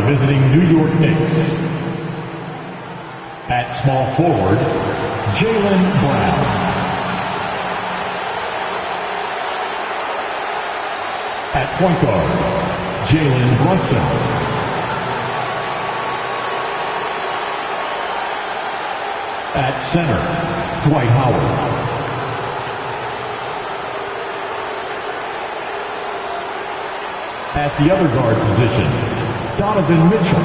the visiting New York Knicks. At small forward, Jaylen Brown. At point guard, Jalen Brunson. At center, Dwight Howard. At the other guard position, Donovan Mitchell.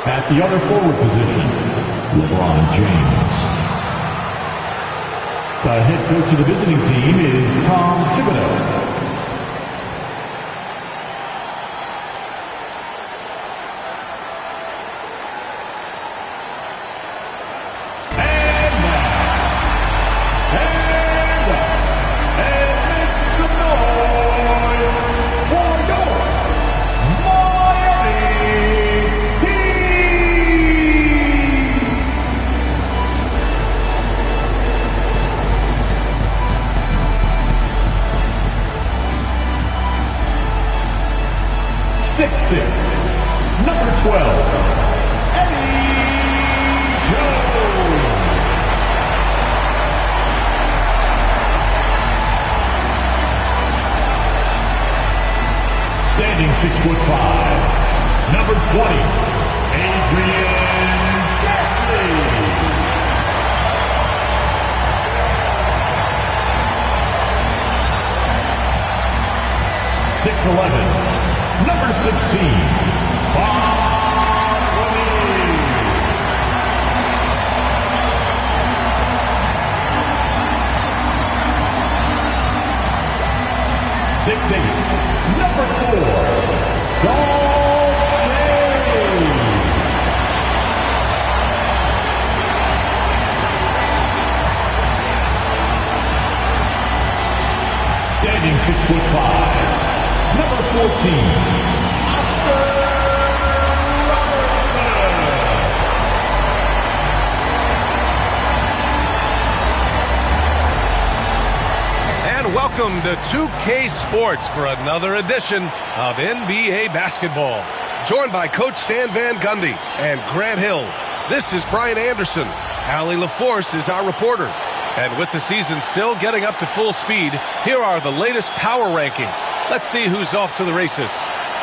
At the other forward position, LeBron James. The head coach of the visiting team is Tom Thibodeau. Number 12, Eddie Jones. Standing 6'5", number 20, Adrian Gatley. Number 16, number 4, standing 6'5", number 14, welcome to 2K Sports for another edition of NBA basketball. Joined by Coach Stan Van Gundy and Grant Hill. This is Brian Anderson. Allie LaForce is our reporter. And with the season still getting up to full speed, here are the latest power rankings. Let's see who's off to the races.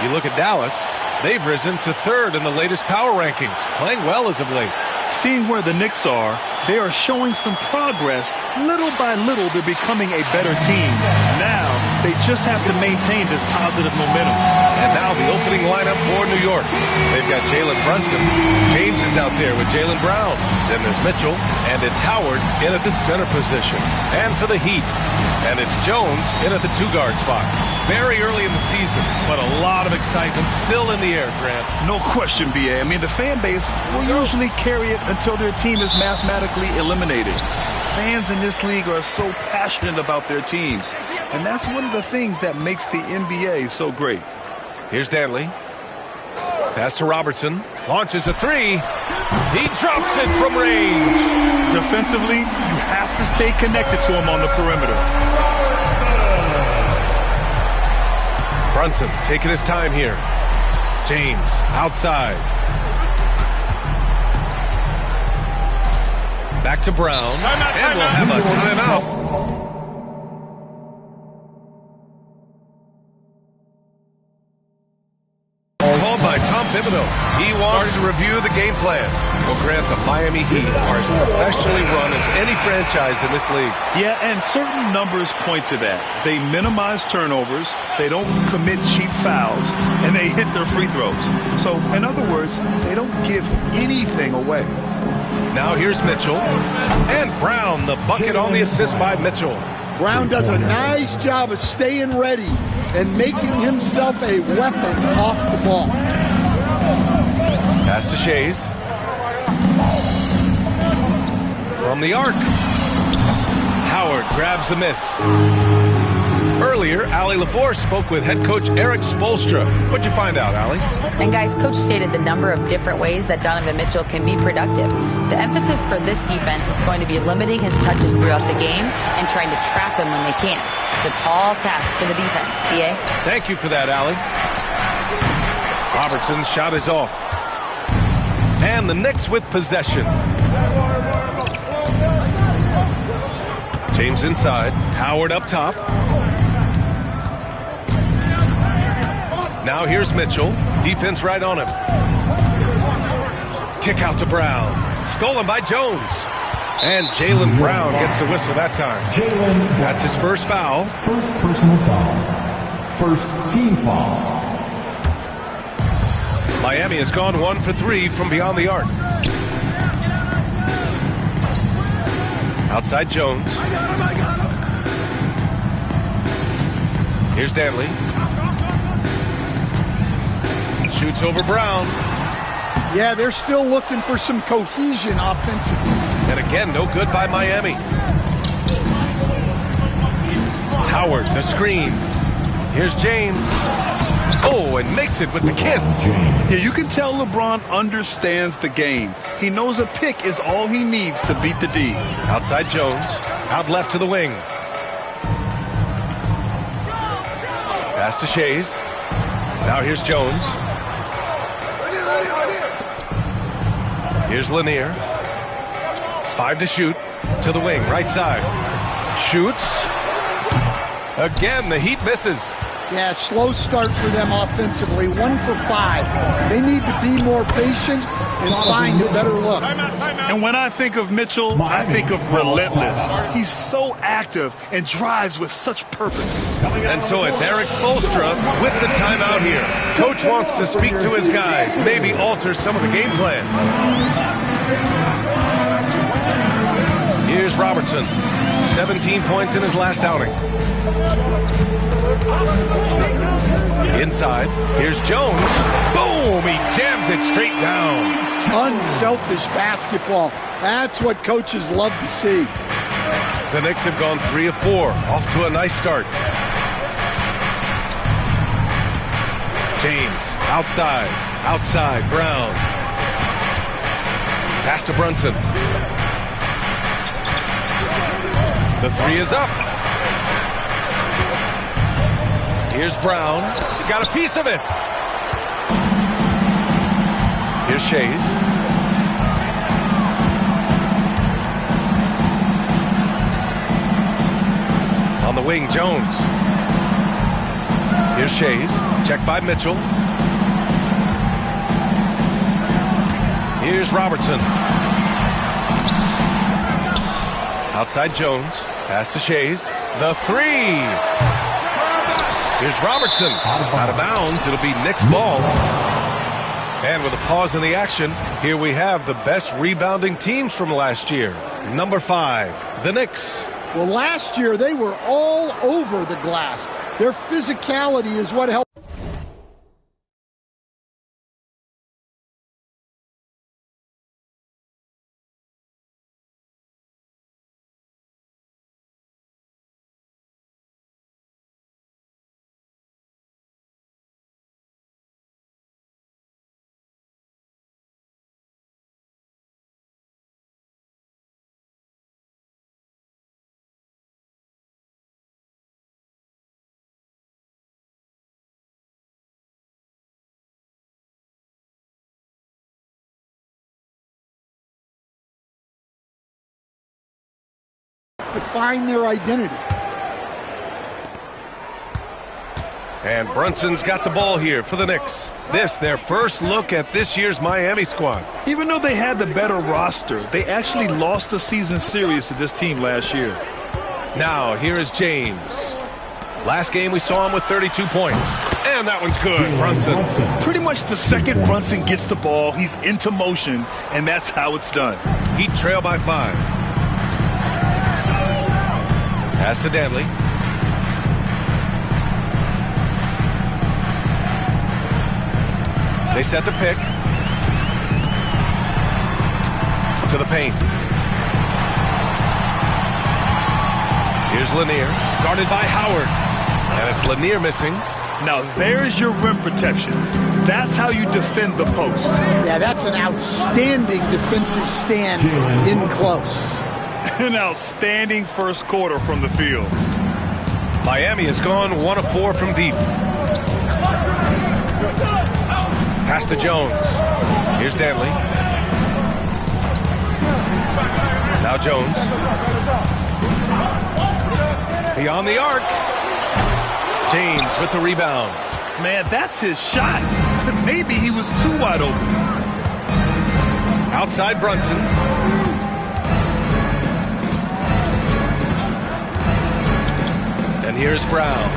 You look at Dallas, they've risen to third in the latest power rankings, playing well as of late. Seeing where the Knicks are, they are showing some progress. Little by little, they're becoming a better team. Now, they just have to maintain this positive momentum. And now the opening lineup for New York. They've got Jalen Brunson. James is out there with Jaylen Brown. Then there's Mitchell, and it's Howard in at the center position. And for the Heat, and it's Jones in at the two-guard spot. Very early in the season, but a lot of excitement still in the air, Grant. No question, B.A. I mean, the fan base will usually carry it until their team is mathematically eliminated. Fans in this league are so passionate about their teams, and that's one of the things that makes the NBA so great. Here's Danley. Pass to Robertson. Launches a three. He drops it from range. Defensively, you have to stay connected to him on the perimeter. Brunson taking his time here. James outside. Back to Brown. And we'll have a timeout. Called by Tom Thibodeau. He wants to review the game plan. Well, Grant, the Miami Heat are as professionally run as any franchise in this league. Yeah, and certain numbers point to that. They minimize turnovers, they don't commit cheap fouls, and they hit their free throws. So, in other words, they don't give anything away. Now here's Mitchell. And Brown, the bucket on the assist by Mitchell. Brown does a nice job of staying ready and making himself a weapon off the ball. Pass to Shays. From the arc. Howard grabs the miss. Early Earlier, Allie LaForce spoke with head coach Eric Spoelstra. What'd you find out, Allie? And guys, coach stated the number of different ways that Donovan Mitchell can be productive. The emphasis for this defense is going to be limiting his touches throughout the game and trying to trap him when they can. It's a tall task for the defense. BA? Thank you for that, Allie. Robertson's shot is off. And the Knicks with possession. James inside. Howard up top. Now here's Mitchell. Defense right on him. Kick out to Brown. Stolen by Jones. And Jaylen Brown gets a whistle that time. That's his first foul. First personal foul. First team foul. Miami has gone 1 for 3 from beyond the arc. Outside Jones. Here's Danley. Shoots over Brown. Yeah, they're still looking for some cohesion offensively. And again, no good by Miami. Howard, the screen. Here's James. Oh, and makes it with the kiss. Yeah, you can tell LeBron understands the game. He knows a pick is all he needs to beat the D. Outside Jones. Out left to the wing. Pass to Shays. Now here's Jones. Here's Lanier. 5 to shoot. To the wing, right side. Shoots. Again, the Heat misses. Yeah, slow start for them offensively. 1 for 5. They need to be more patient and find a better look. And when I think of Mitchell, I think of relentless. He's so active and drives with such purpose. And so it's Eric Spoelstra with the timeout here. Coach wants to speak to his guys, maybe alter some of the game plan. Here's Robertson. 17 points in his last outing. Inside, here's Jones. Boom! He jams it straight down. Unselfish basketball. That's what coaches love to see. The Knicks have gone 3 of 4. Off to a nice start. James, outside. Outside, Brown. Pass to Brunson. The 3 is up. Here's Brown. He got a piece of it. Here's Shays. On the wing, Jones. Here's Shays. Checked by Mitchell. Here's Robertson. Outside Jones. Pass to Shays. The 3. Here's Robertson. Out of bounds. It'll be Knicks ball. And with a pause in the action, here we have the best rebounding teams from last year. Number 5, the Knicks. Well, last year they were all over the glass. Their physicality is what helped. To find their identity. And Brunson's got the ball here for the Knicks. This, their first look at this year's Miami squad. Even though they had the better roster, they actually lost the season series to this team last year. Now, here is James. Last game we saw him with 32 points. And that one's good, Brunson. Pretty much the second Brunson gets the ball, he's into motion, and that's how it's done. Heat trail by 5. Pass to Danley. They set the pick. To the paint. Here's Lanier. Guarded by Howard. And it's Lanier missing. Now there's your rim protection. That's how you defend the post. Yeah, that's an outstanding defensive stand in close. An outstanding first quarter from the field. Miami has gone 1 of 4 from deep. Pass to Jones. Here's Danley. Now Jones. Beyond the arc. James with the rebound. Man, that's his shot. Maybe he was too wide open. Outside Brunson. And here's Brown.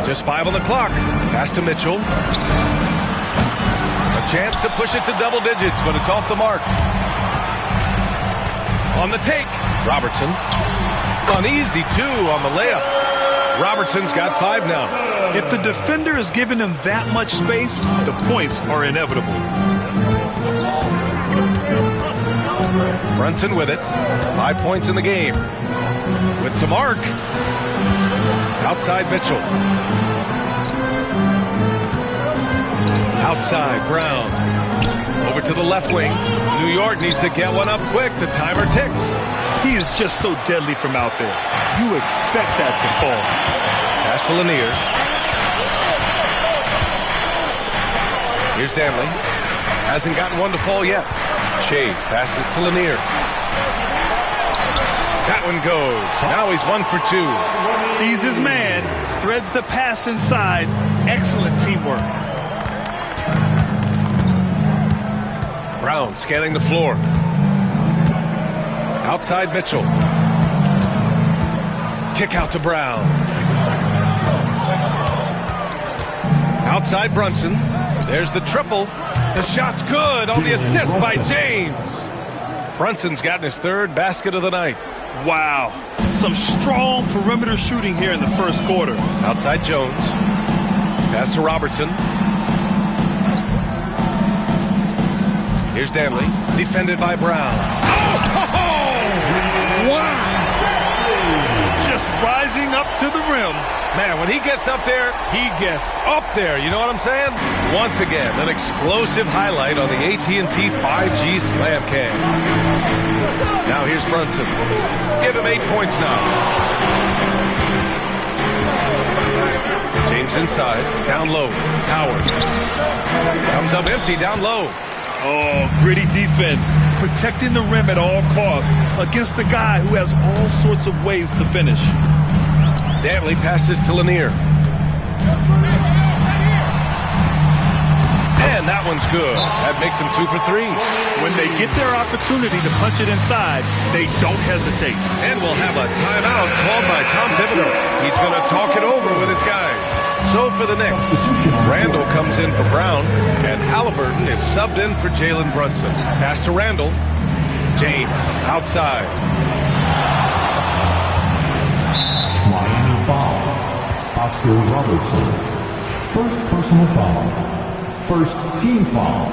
Just 5 on the clock. Pass to Mitchell. A chance to push it to double digits, but it's off the mark. On the take, Robertson. Uneasy, too, on the layup. Robertson's got 5 now. If the defender is giving him that much space, the points are inevitable. Brunson with it. 5 points in the game. With some arc. Outside Mitchell. Outside Brown. Over to the left wing. New York needs to get one up quick. The timer ticks. He is just so deadly from out there. You expect that to fall. Pass to Lanier. Here's Danley. Hasn't gotten one to fall yet. Shades passes to Lanier. That one goes. Now he's 1 for 2. Sees his man. Threads the pass inside. Excellent teamwork. Brown scanning the floor. Outside Mitchell. Kick out to Brown. Outside Brunson. There's the triple. The shot's good on the assist by James. Brunson's gotten his 3rd basket of the night. Wow. Some strong perimeter shooting here in the first quarter. Outside Jones. Pass to Robertson. Here's Danley. Defended by Brown. Wow! Just rising up to the rim. Man, when he gets up there, he gets up there. You know what I'm saying? Once again, an explosive highlight on the AT&T 5G Slam Cam. Now here's Brunson. Give him 8 points now. James inside. Down low. Howard. Comes up empty. Down low. Oh, gritty defense. Protecting the rim at all costs against a guy who has all sorts of ways to finish. Danley passes to Lanier. And that one's good. That makes him 2 for 3. When they get their opportunity to punch it inside, they don't hesitate. And we'll have a timeout called by Tom Thibodeau. He's going to talk it over with his guys. So for the Knicks, Randall comes in for Brown, and Halliburton is subbed in for Jalen Brunson. Pass to Randall. James outside. Miami foul. Oscar Robertson. First personal foul. First team foul.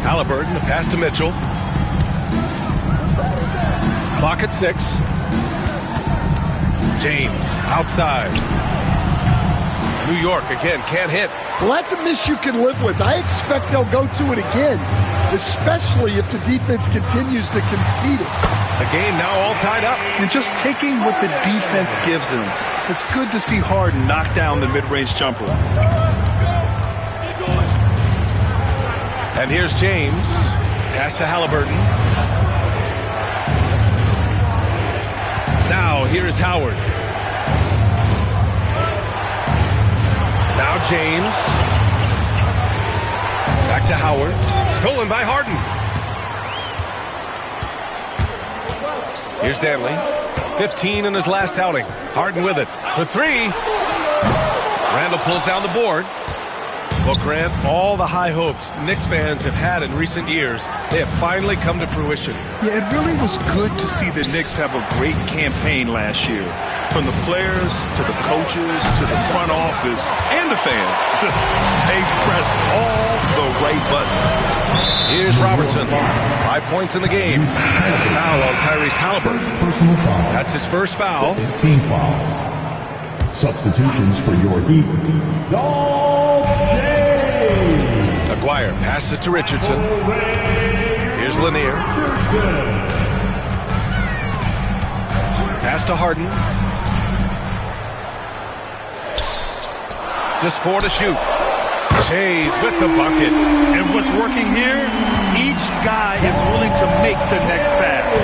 Halliburton, the pass to Mitchell. Clock at 6. James outside. New York again, can't hit. Well, that's a miss you can live with. I expect they'll go to it again, especially if the defense continues to concede it. The game now all tied up. And just taking what the defense gives him. It's good to see Harden knock down the mid-range jumper. And here's James. Pass to Halliburton. Now here is Howard. Now James. Back to Howard. Stolen by Harden. Here's Danley. 15 in his last outing. Harden with it. For 3. Randall pulls down the board. Well, Grant, all the high hopes Knicks fans have had in recent years, they have finally come to fruition. Yeah, it really was good to see the Knicks have a great campaign last year. From the players, to the coaches, to the front office, and the fans. They pressed all the right buttons. Here's Robertson. 5 points in the game. Foul on Tyrese Halliburton. Personal foul. That's his first foul. Team foul. Substitutions for your Heat. Aguirre passes to Richardson. Here's Lanier. Pass to Harden. Just 4 to shoot. Shays with the bucket. And what's working here? Each guy is willing to make the next pass.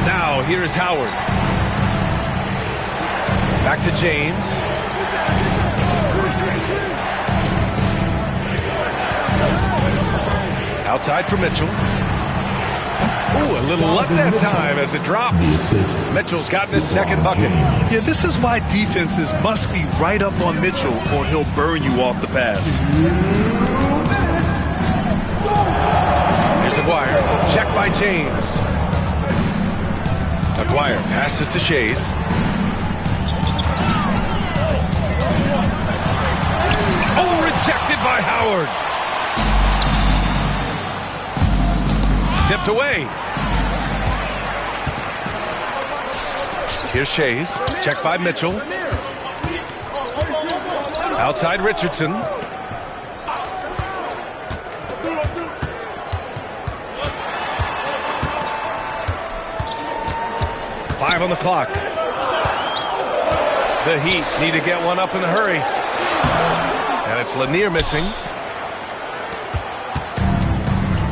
Now here's Howard. Back to James. Outside for Mitchell. Ooh, a little luck that time as it drops. Mitchell's gotten his second bucket. Yeah, this is why defenses must be right up on Mitchell or he'll burn you off the pass. Here's Aguirre. Check by James. Aguirre passes to Shays. Oh, rejected by Howard. Tipped away. Here's Shays. Check by Mitchell. Outside Richardson. Five on the clock. The Heat need to get one up in a hurry. And it's Lanier missing.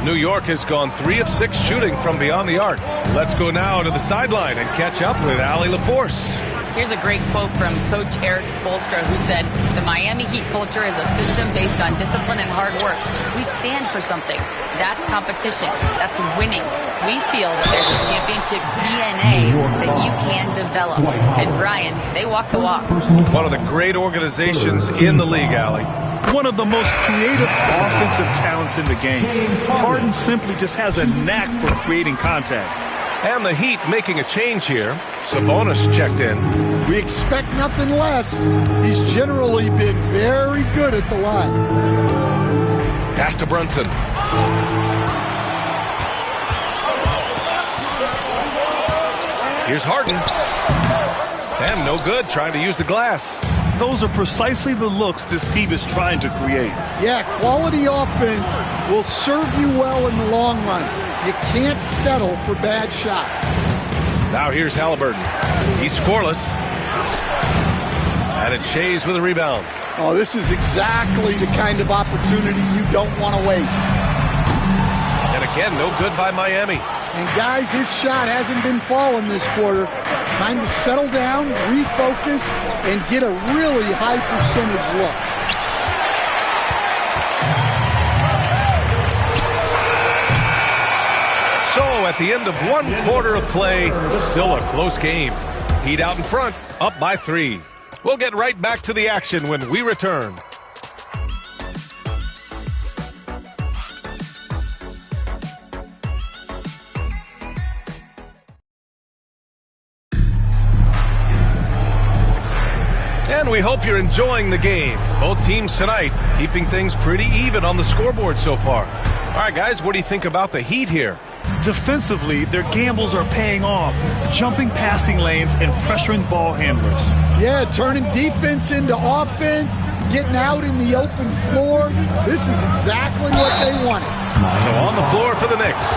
New York has gone 3 of 6 shooting from beyond the arc. Let's go now to the sideline and catch up with Allie LaForce. Here's a great quote from Coach Eric Spoelstra, who said, "The Miami Heat culture is a system based on discipline and hard work. We stand for something. That's competition. That's winning. We feel that there's a championship DNA that you can develop." And Brian, they walk the walk. One of the great organizations in the league, Allie. One of the most creative offensive talents in the game. Harden simply just has a knack for creating contact. And the Heat making a change here. Sabonis checked in. We expect nothing less. He's generally been very good at the line. Pass to Brunson. Here's Harden. And no good, trying to use the glass. Those are precisely the looks this team is trying to create. Yeah, quality offense will serve you well in the long run. You can't settle for bad shots. Now here's Halliburton. He's scoreless. And it's Shays with a rebound. Oh, this is exactly the kind of opportunity you don't want to waste. And again, no good by Miami. And guys, his shot hasn't been falling this quarter. Time to settle down, refocus, and get a really high percentage look. So at the end of 1 quarter of play, still a close game. Heat out in front, up by 3. We'll get right back to the action when we return. And we hope you're enjoying the game. Both teams tonight keeping things pretty even on the scoreboard so far. All right, guys, what do you think about the Heat here? Defensively, their gambles are paying off, jumping passing lanes and pressuring ball handlers. Yeah, turning defense into offense, getting out in the open floor. This is exactly what they wanted. So on the floor for the Knicks.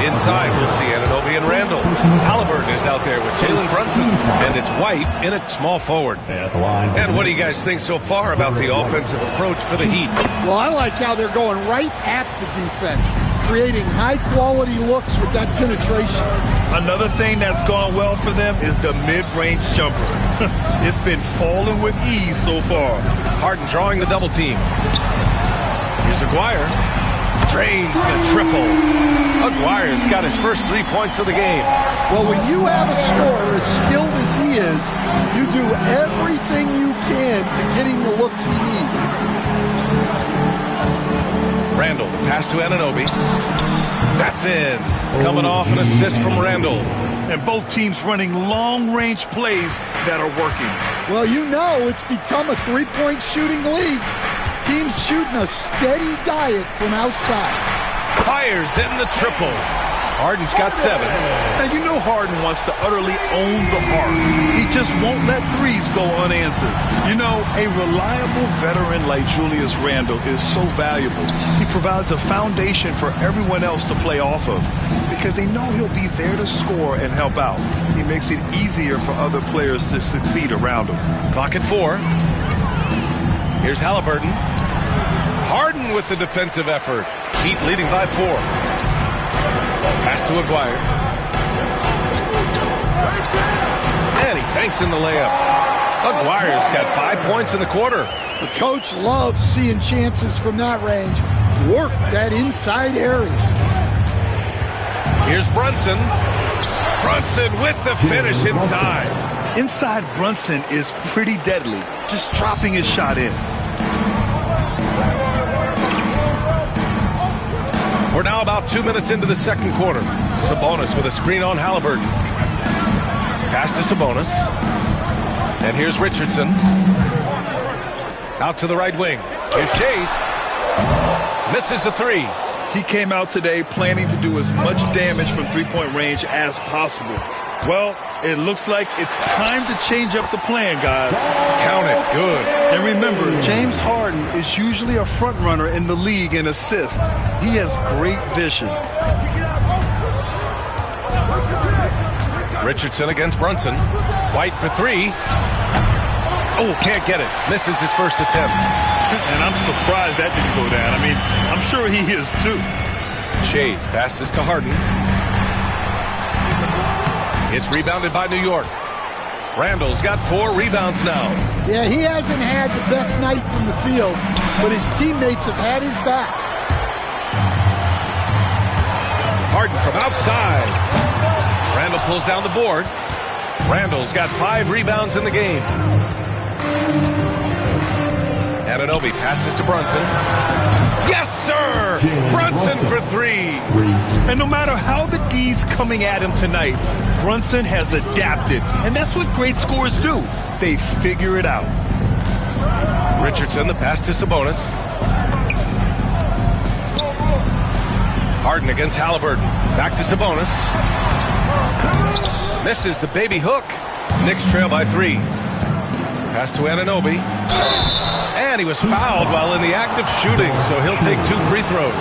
Inside, we'll see Anunoby and Randall. Halliburton is out there with Jalen Brunson, and it's White in at small forward. And what do you guys think so far about the offensive approach for the Heat? Well, I like how they're going right at the defense, creating high-quality looks with that penetration. Another thing that's gone well for them is the mid-range jumper. It's been falling with ease so far. Harden drawing the double team. Here's Aguirre. Drains the triple. Aguirre's got his first 3 points of the game. Well, when you have a scorer as skilled as he is, you do everything you can to get him the looks he needs. Randall, the pass to Anunoby. That's in. Coming off an assist from Randall. And both teams running long-range plays that are working. Well, you know it's become a three-point shooting league. team's shooting a steady diet from outside. Fires in the triple. Harden's got 7. Now, you know Harden wants to utterly own the arc. He just won't let threes go unanswered. You know, a reliable veteran like Julius Randle is so valuable. He provides a foundation for everyone else to play off of because they know he'll be there to score and help out. He makes it easier for other players to succeed around him. Clock at 4. Here's Halliburton. Harden with the defensive effort. Heat leading by 4. Pass to Aguirre. And he banks in the layup. Aguirre's got 5 points in the quarter. The coach loves seeing chances from that range. Work that inside area. Here's Brunson. Brunson with the finish inside. Inside Brunson is pretty deadly, just dropping his shot in. We're now about 2 minutes into the second quarter. Sabonis with a screen on Halliburton. Pass to Sabonis. And here's Richardson. Out to the right wing. Here's Shays. Misses a 3. He came out today planning to do as much damage from three-point range as possible. Well, it looks like it's time to change up the plan, guys. Count it. Good. And remember, James Harden is usually a front runner in the league in assists. He has great vision. Richardson against Brunson. White for 3. Oh, can't get it. Misses his first attempt. And I'm surprised that didn't go down. I mean, I'm sure he is too. Shades passes to Harden. It's rebounded by New York. Randall's got 4 rebounds now. Yeah, he hasn't had the best night from the field, but his teammates have had his back. Harden from outside. Randall pulls down the board. Randall's got 5 rebounds in the game. Anunoby passes to Brunson. Yes, sir! Brunson for 3. And no matter how the D's coming at him tonight, Brunson has adapted. And that's what great scorers do. They figure it out. Richardson, the pass to Sabonis. Harden against Halliburton. Back to Sabonis. Misses the baby hook. Knicks trail by 3. Pass to Anunoby. And he was fouled while in the act of shooting, so he'll take 2 free throws.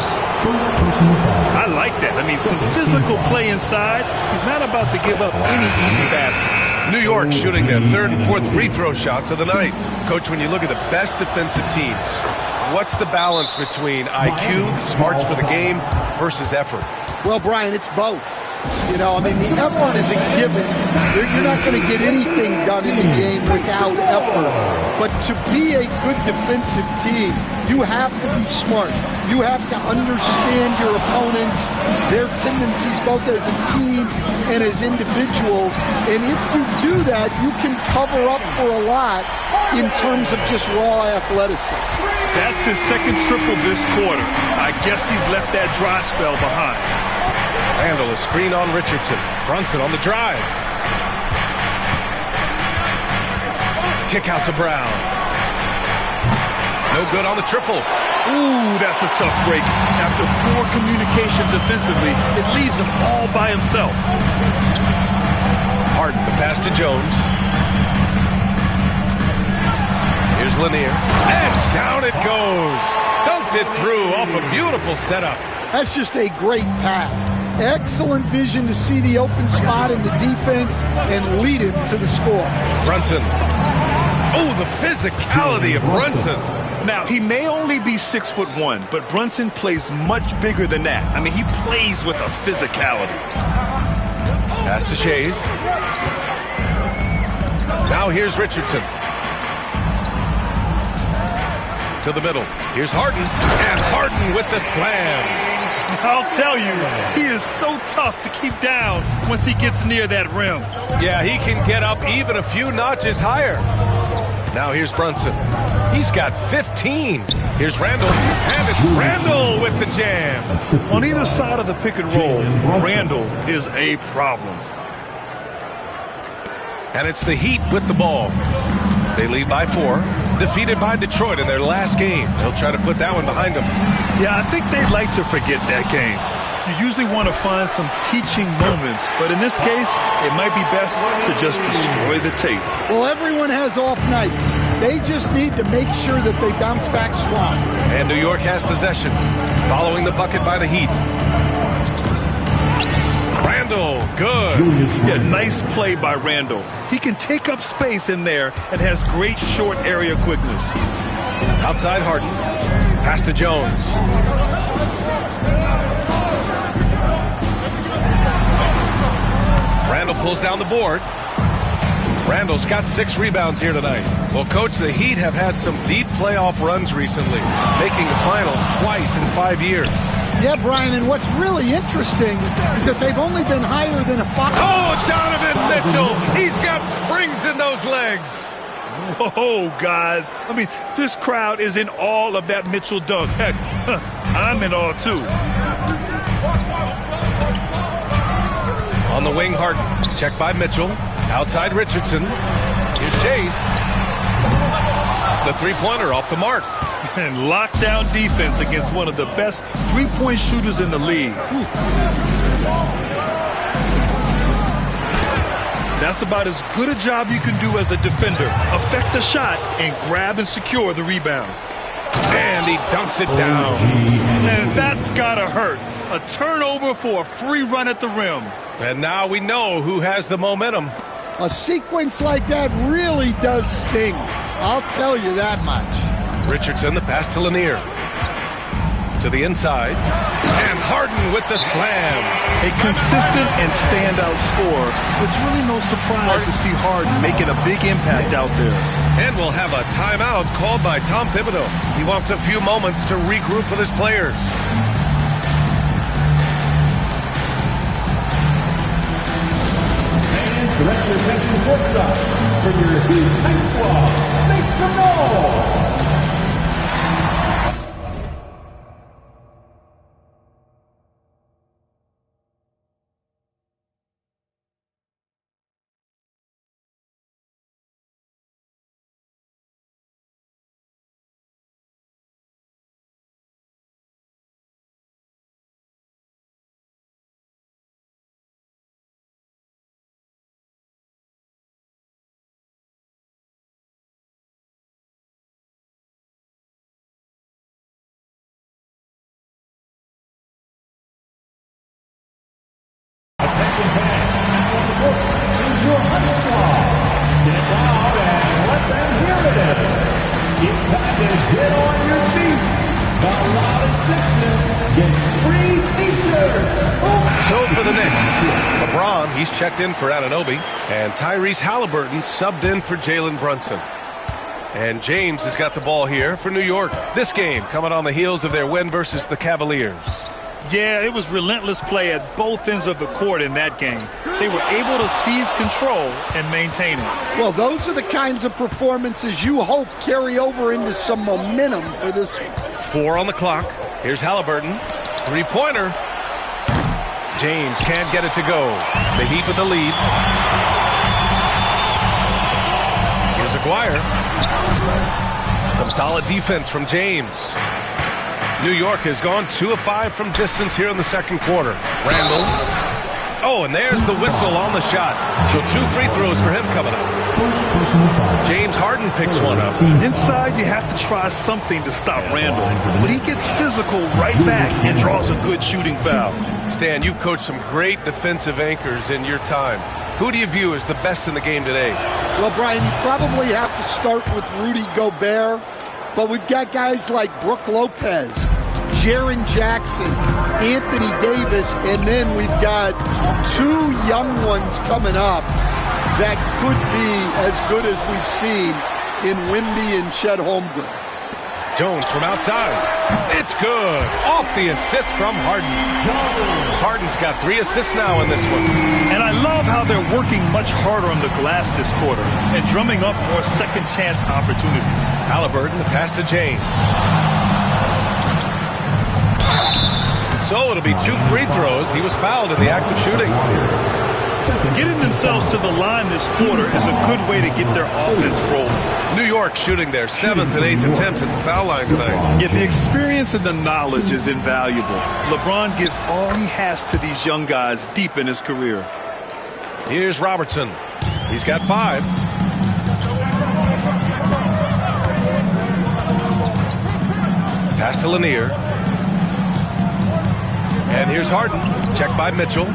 I like that. I mean, some physical play inside. He's not about to give up any easy baskets. New York shooting their 3rd and 4th free throw shots of the night. Coach, when you look at the best defensive teams, what's the balance between IQ, smarts for the game, versus effort? Well, Brian, it's both. You know, I mean, the effort is a given. You're not going to get anything done in the game without effort. But to be a good defensive team, you have to be smart. You have to understand your opponents, their tendencies, both as a team and as individuals. And if you do that, you can cover up for a lot in terms of just raw athleticism. That's his 2nd triple this quarter. I guess he's left that dry spell behind. Randall a screen on Richardson. Brunson on the drive. Kick out to Brown. No good on the triple. Ooh, that's a tough break. After poor communication defensively, it leaves him all by himself. Harden, the pass to Jones. Here's Lanier. And down it goes. Dunked it through off a beautiful setup. That's just a great pass. Excellent vision to see the open spot in the defense and lead him to the score. Brunson. Oh, the physicality of Brunson. Now, he may only be 6'1", but Brunson plays much bigger than that. I mean, he plays with a physicality. Pass to Shays. Now here's Richardson. To the middle. Here's Harden. And Harden with the slam. I'll tell you, he is so tough to keep down once he gets near that rim. Yeah, he can get up even a few notches higher. Now here's Brunson. He's got 15. Here's Randall. And it's Randall with the jam. On either side of the pick and roll, Randall is a problem. And it's the Heat with the ball. They lead by 4. defeated by Detroit in their last game. They'll try to put that one behind them. Yeah, I think they'd like to forget that game. You usually want to find some teaching moments, but in this case, it might be best to just destroy the tape. Well, everyone has off nights. They just need to make sure that they bounce back strong. And New York has possession, following the bucket by the Heat. Randall, good. Yeah, nice play by Randall. He can take up space in there and has great short area quickness. Outside Harden. Pass to Jones. Randall pulls down the board. Randall's got 6 rebounds here tonight. Well, Coach, the Heat have had some deep playoff runs recently, making the finals twice in 5 years. Yeah, Brian, and what's really interesting is that they've only been higher than a 5. Oh, Donovan Mitchell! He's got springs in those legs! Whoa, guys. I mean, this crowd is in awe of that Mitchell dunk. Heck, I'm in awe, too. On the wing, Harden. Checked by Mitchell. Outside Richardson. Here's Chase. The three-pointer off the mark. And lockdown defense against one of the best three-point shooters in the league. That's about as good a job you can do as a defender. Affect the shot and grab and secure the rebound. And he dunks it down. And that's gotta hurt. A turnover for a free run at the rim. And now we know who has the momentum. A sequence like that really does sting. I'll tell you that much. Richardson, the pass to Lanier. To the inside. And Harden with the slam. A consistent and standout scorer. It's really no surprise to see Harden making a big impact out there. And we'll have a timeout called by Tom Thibodeau. He wants a few moments to regroup with his players. Direct your attention courtside for your Heat High Squad. Make some noise! So for the Knicks, LeBron, he's checked in for Anunoby, and Tyrese Halliburton subbed in for Jalen Brunson. And James has got the ball here for New York. This game coming on the heels of their win versus the Cavaliers. Yeah, it was relentless play at both ends of the court in that game. They were able to seize control and maintain it. Well, those are the kinds of performances you hope carry over into some momentum for this one. 4 on the clock. Here's Halliburton. Three-pointer. James can't get it to go. The Heat with the lead. Here's Aguirre. Some solid defense from James. New York has gone 2 of 5 from distance here in the second quarter. Randall. Oh, and there's the whistle on the shot. So 2 free throws for him coming up. James Harden picks one up. Inside, you have to try something to stop Randall. But he gets physical right back and draws a good shooting foul. Stan, you've coached some great defensive anchors in your time. Who do you view as the best in the game today? Well, Brian, you probably have to start with Rudy Gobert, but we've got guys like Brook Lopez, Jaren Jackson, Anthony Davis, and then we've got 2 young ones coming up that could be as good as we've seen in Wemby and Chet Holmgren. Jones from outside. It's good. Off the assist from Harden. Harden's got 3 assists now in this one. And I love how they're working much harder on the glass this quarter and drumming up more second chance opportunities. Halliburton, the pass to James. So it'll be 2 free throws. He was fouled in the act of shooting. Getting themselves to the line this quarter is a good way to get their offense rolling. New York shooting their 7th and 8th attempts at the foul line tonight. Yeah, the experience and the knowledge is invaluable. LeBron gives all he has to these young guys deep in his career. Here's Robertson. He's got 5. Pass to Lanier. And here's Harden. Checked by Mitchell.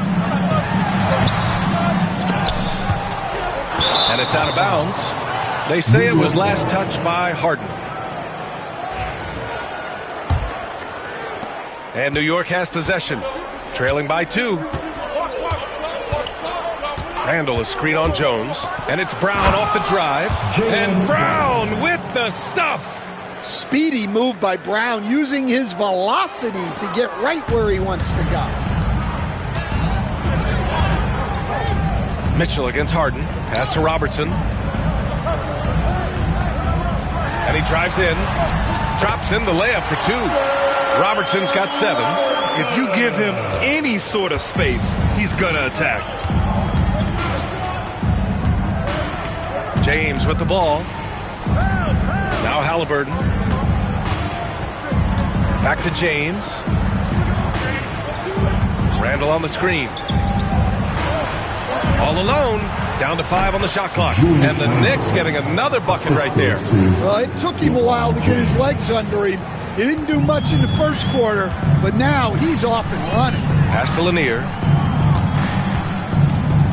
And it's out of bounds. They say it was last touched by Harden. And New York has possession. Trailing by 2. Randall is screen on Jones. And it's Brown off the drive. And Brown with the stuff. Speedy move by Brown, using his velocity to get right where he wants to go. Mitchell against Harden. Pass to Robertson. And he drives in. Drops in the layup for 2. Robertson's got 7. If you give him any sort of space, he's going to attack. James with the ball. Now Halliburton. Back to James. Randall on the screen. All alone. Down to 5 on the shot clock. And the Knicks getting another bucket right there. Well, it took him a while to get his legs under him. He didn't do much in the first quarter, but now he's off and running. Pass to Lanier.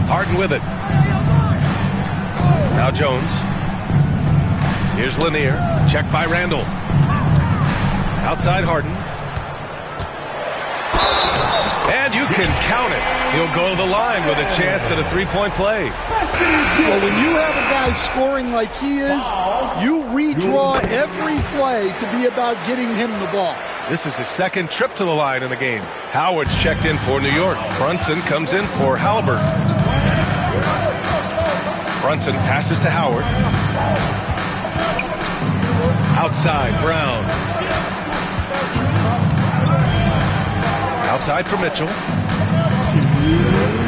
Harden with it. Now Jones. Here's Lanier. Checked by Randall. Outside Harden. And you can count it. He'll go to the line with a chance at a 3-point play. Well, when you have a guy scoring like he is, you redraw every play to be about getting him the ball. This is his 2nd trip to the line in the game. Howard's checked in for New York. Brunson comes in for Halliburton. Brunson passes to Howard. Outside, Brown. Outside for Mitchell.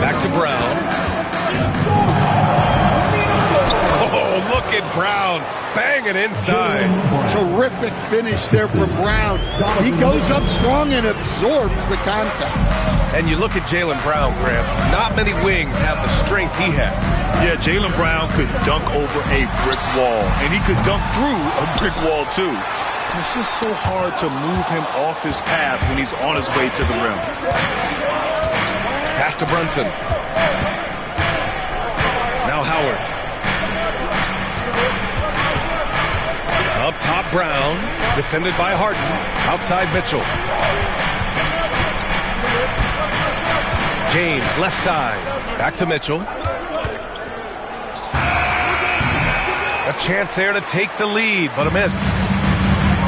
Back to Brown. Oh, look at Brown. Banging inside. Terrific finish there from Brown. He goes up strong and absorbs the contact. And you look at Jaylen Brown, Graham. Not many wings have the strength he has. Yeah, Jaylen Brown could dunk over a brick wall, and he could dunk through a brick wall, too. It's just so hard to move him off his path when he's on his way to the rim. Pass to Brunson. Now Howard. Up top, Brown. Defended by Harden. Outside Mitchell. James, left side. Back to Mitchell. A chance there to take the lead, but a miss.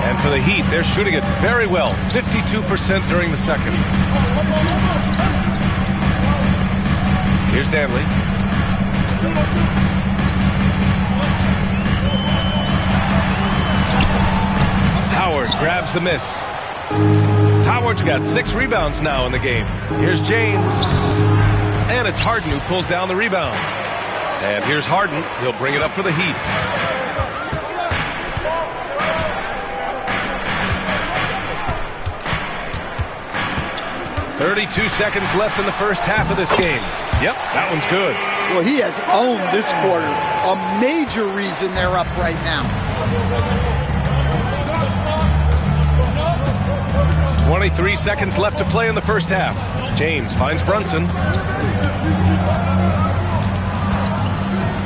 And for the Heat, they're shooting it very well. 52% during the second. Here's Danley. Howard grabs the miss. Howard's got 6 rebounds now in the game. Here's James. And it's Harden who pulls down the rebound. And here's Harden. He'll bring it up for the Heat. .32 seconds left in the first half of this game. Yep, that one's good. Well, he has owned this quarter. A major reason they're up right now. 23 seconds left to play in the first half. James finds Brunson.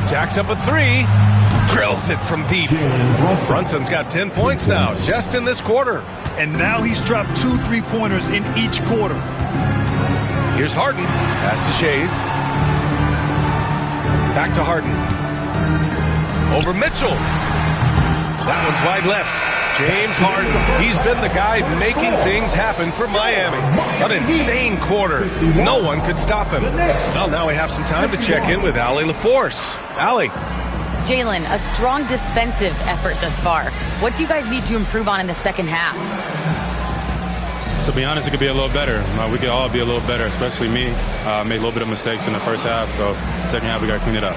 Jacks up a 3. Drills it from deep. Brunson's got 10 points now, just in this quarter. And now he's dropped 2 3-pointers in each quarter. Here's Harden. Pass to Shays. Back to Harden. Over Mitchell. That one's wide left. James Harden. He's been the guy making things happen for Miami. An insane quarter. No one could stop him. Well, now we have some time to check in with Allie LaForce. Allie. Jalen, a strong defensive effort thus far. What do you guys need to improve on in the second half? To be honest, it could be a little better. We could all be a little better, especially me. Made a little bit of mistakes in the first half, so second half we got to clean it up.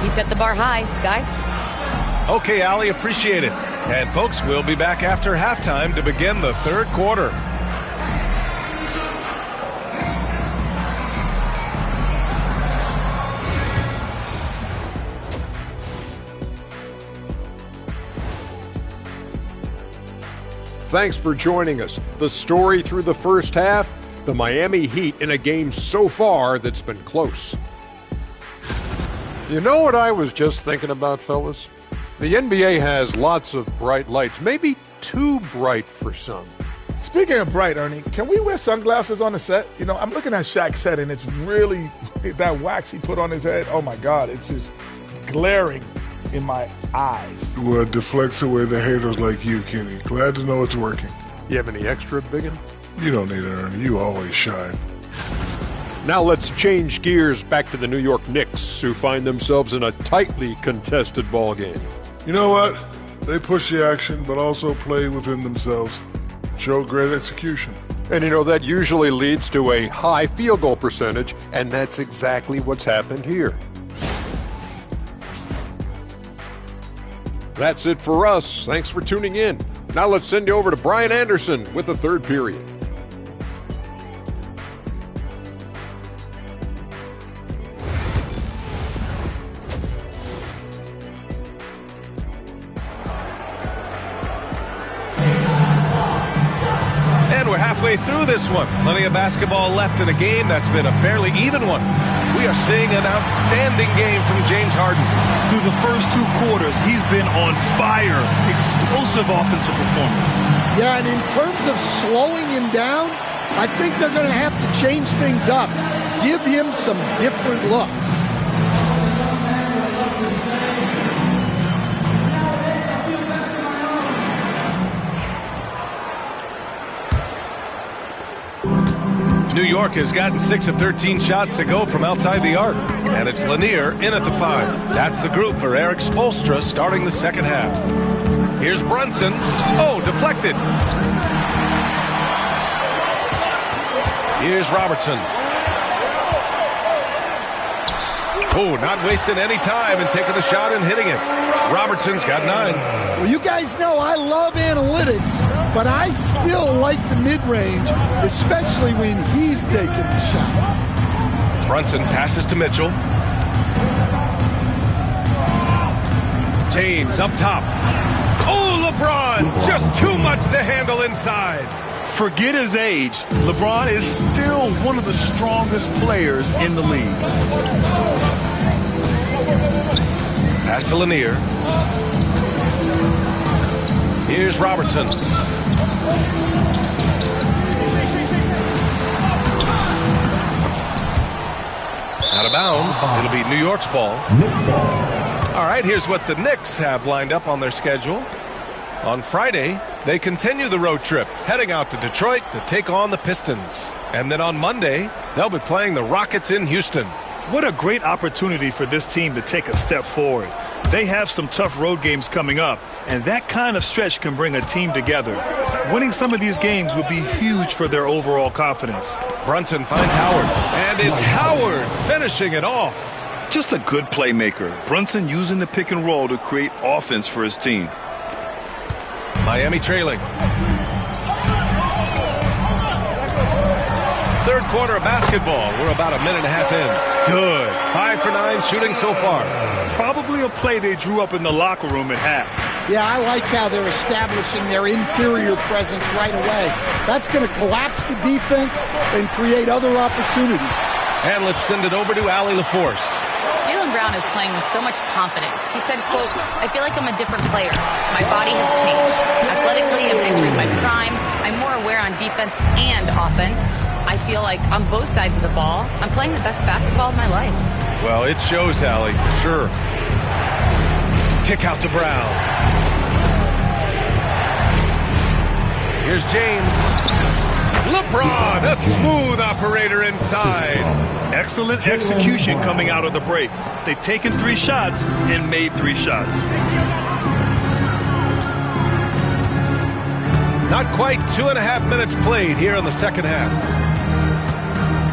He set the bar high, guys. Okay, Allie, appreciate it. And folks, we'll be back after halftime to begin the third quarter. Thanks for joining us. The story through the first half, the Miami Heat in a game so far that's been close. You know what I was just thinking about, fellas? The NBA has lots of bright lights, maybe too bright for some. Speaking of bright, Ernie, can we wear sunglasses on the set? You know, I'm looking at Shaq's head, and it's really, that wax he put on his head, oh my God, it's just glaring in my eyes. Well, it deflects away the haters like you, Kenny. Glad to know it's working. You have any extra, biggin? You don't need it, Ernie. You always shine. Now let's change gears back to the New York Knicks, who find themselves in a tightly contested ball game. You know what? They push the action, but also play within themselves. Show great execution. And you know, that usually leads to a high field goal percentage, and that's exactly what's happened here. That's it for us. Thanks for tuning in. Now let's send you over to Brian Anderson with the third period. And we're halfway through this one. Plenty of basketball left in a game that's been a fairly even one. We are seeing an outstanding game from James Harden. Through the first two quarters, he's been on fire. Explosive offensive performance. Yeah, and in terms of slowing him down, I think they're going to have to change things up. Give him some different looks. New York has gotten 6 of 13 shots to go from outside the arc. And it's Lanier in at the 5. That's the group for Eric Spoelstra starting the second half. Here's Brunson. Oh, deflected. Here's Robertson. Oh, not wasting any time and taking the shot and hitting it. Robertson's got 9. Well, you guys know I love analytics, but I still like the mid-range, especially when he's taking the shot. Brunson passes to Mitchell. James up top. Oh, LeBron! Just too much to handle inside. Forget his age. LeBron is still one of the strongest players in the league. Pass to Lanier. Here's Robertson. Out of bounds. It'll be New York's ball. All right, here's what the Knicks have lined up on their schedule. On Friday, they continue the road trip, heading out to Detroit to take on the Pistons. And then on Monday, they'll be playing the Rockets in Houston. What a great opportunity for this team to take a step forward. They have some tough road games coming up, and that kind of stretch can bring a team together. Winning some of these games would be huge for their overall confidence. Brunson finds Howard, and it's Howard finishing it off. Just a good playmaker. Brunson using the pick and roll to create offense for his team. Miami trailing. Third quarter of basketball. We're about a minute and a half in. Good. 5 for 9 shooting so far. Probably a play they drew up in the locker room at half. Yeah, I like how they're establishing their interior presence right away. That's going to collapse the defense and create other opportunities. And let's send it over to Allie LaForce. Brown is playing with so much confidence. He said, quote, "I feel like I'm a different player. My body has changed. Athletically, I'm entering my prime. I'm more aware on defense and offense. I feel like on both sides of the ball, I'm playing the best basketball of my life." Well, it shows, Allie, for sure. Kick out to Brown. Here's James. LeBron, a smooth operator inside. Excellent execution coming out of the break. They've taken 3 shots and made 3 shots. Not quite 2.5 minutes played here in the second half.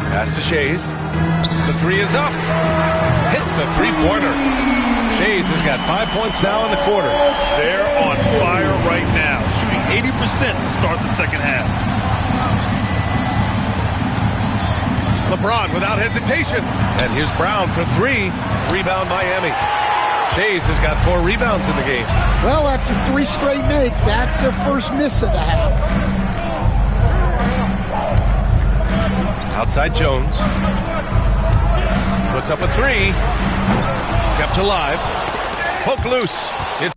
Pass to Shays. The three is up. Hits a three-pointer. Shays has got 5 points now in the quarter. They're on fire right now, shooting 80% to start the second half. LeBron without hesitation. And here's Brown for three. Rebound Miami. Shays has got 4 rebounds in the game. Well, after 3 straight makes, that's their first miss of the half. Outside Jones. Puts up a 3. Kept alive. Poke loose. It's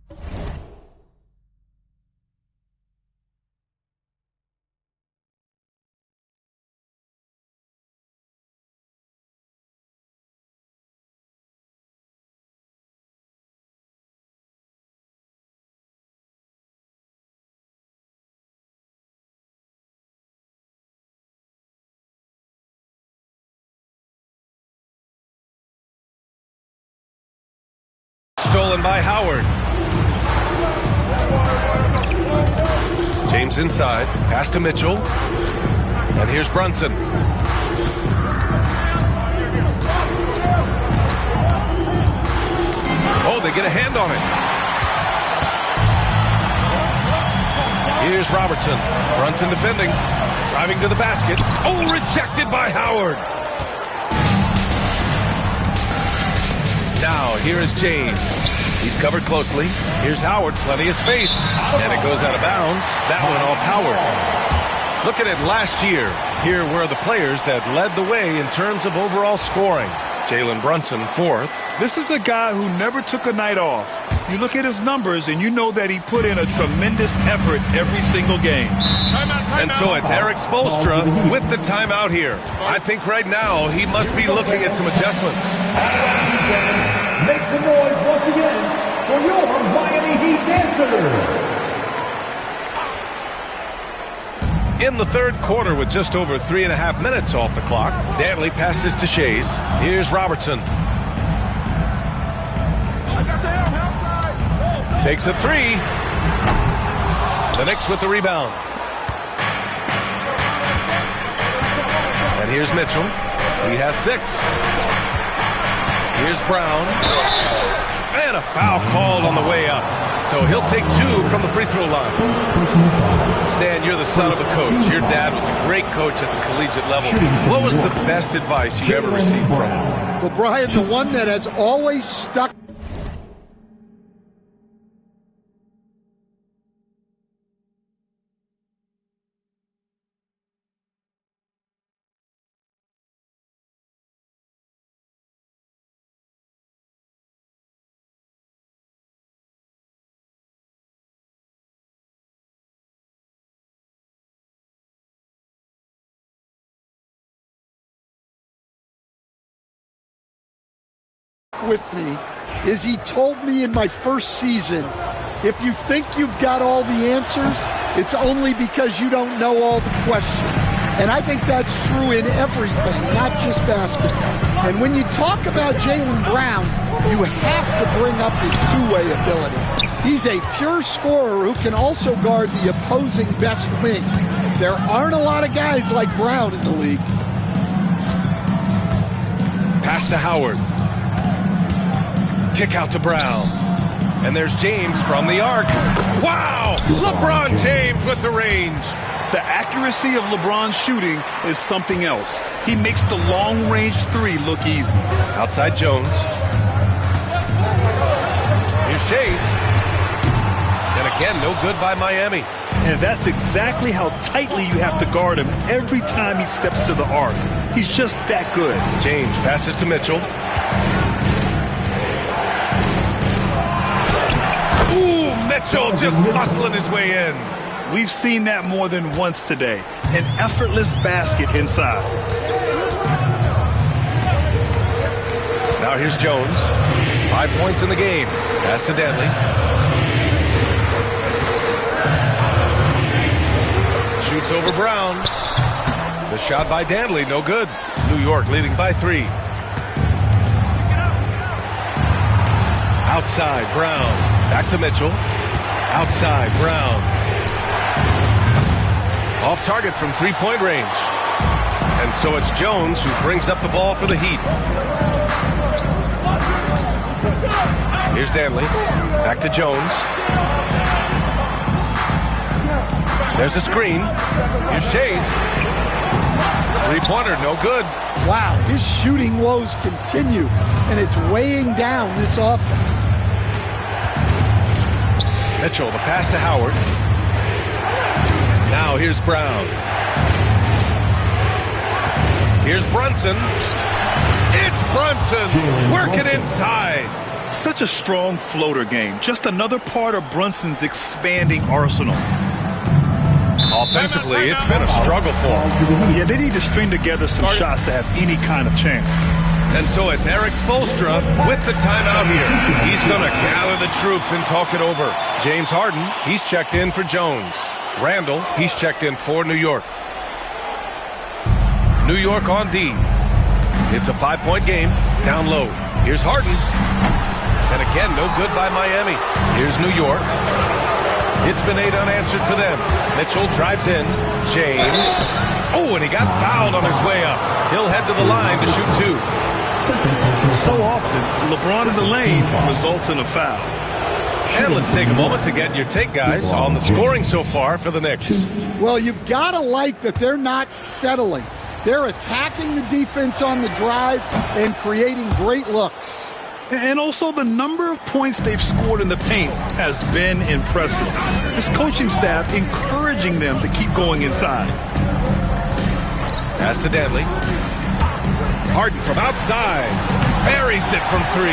stolen by Howard. James inside. Pass to Mitchell. And here's Brunson. Oh, they get a hand on it. Here's Robertson. Brunson defending. Driving to the basket. Oh, rejected by Howard. Now, here is James. He's covered closely. Here's Howard, plenty of space. And it goes out of bounds. That went off Howard. Look at it last year. Here were the players that led the way in terms of overall scoring. Jalen Brunson, 4th. This is a guy who never took a night off. You look at his numbers and you know that he put in a tremendous effort every single game. And so it's Eric Spoelstra with the timeout here. I think right now he must be looking at some adjustments. Make some noise once again for your Miami Heat dancer. In the third quarter with just over 3.5 minutes off the clock, Dantley passes to Shays. Here's Robertson. Takes a 3. The Knicks with the rebound. And here's Mitchell. He has 6. Here's Brown. And a foul called on the way up. So he'll take 2 from the free throw line. Stan, you're the son of a coach. Your dad was a great coach at the collegiate level. What was the best advice you ever received from him? Well, Brian, the one that has always stuck with me is he told me in my first season, if you think you've got all the answers, it's only because you don't know all the questions. And I think that's true in everything, not just basketball. And when you talk about Jaylen Brown, you have to bring up his two-way ability. He's a pure scorer who can also guard the opposing best wing. There aren't a lot of guys like Brown in the league. Pass to Howard. Kick out to Brown. And there's James from the arc. Wow! LeBron James with the range. The accuracy of LeBron's shooting is something else. He makes the long-range 3 look easy. Outside Jones. Here's Shays. And again, no good by Miami. And that's exactly how tightly you have to guard him every time he steps to the arc. He's just that good. James passes to Mitchell. Ooh, Mitchell just muscling his way in. We've seen that more than once today. An effortless basket inside. Now here's Jones. 5 points in the game. Pass to Dantley. Shoots over Brown. The shot by Dantley, no good. New York leading by 3. Outside, Brown. Back to Mitchell. Outside, Brown. Off target from three-point range. And so it's Jones who brings up the ball for the Heat. Here's Danley. Back to Jones. There's a screen. Here's Shays. Three-pointer, no good. Wow, his shooting woes continue, and it's weighing down this offense. Mitchell, the pass to Howard. Now here's Brown. Here's Brunson. It's Brunson working inside. Such a strong floater game. Just another part of Brunson's expanding arsenal. Offensively, it's been a struggle for them. Yeah, they need to string together some shots to have any kind of chance. And so it's Eric Spoelstra with the timeout here. He's going to gather the troops and talk it over. James Harden, he's checked in for Jones. Randall, he's checked in for New York. New York on D. It's a 5-point game. Down low. Here's Harden. And again, no good by Miami. Here's New York. It's been 8 unanswered for them. Mitchell drives in. James. Oh, and he got fouled on his way up. He'll head to the line to shoot 2. So often, LeBron in the lane results in a foul. And let's take a moment to get your take, guys, on the scoring so far for the Knicks. Well, you've got to like that they're not settling. They're attacking the defense on the drive and creating great looks. And also the number of points they've scored in the paint has been impressive. This coaching staff encouraging them to keep going inside. Pass to Danley. Harden from outside. Buries it from 3.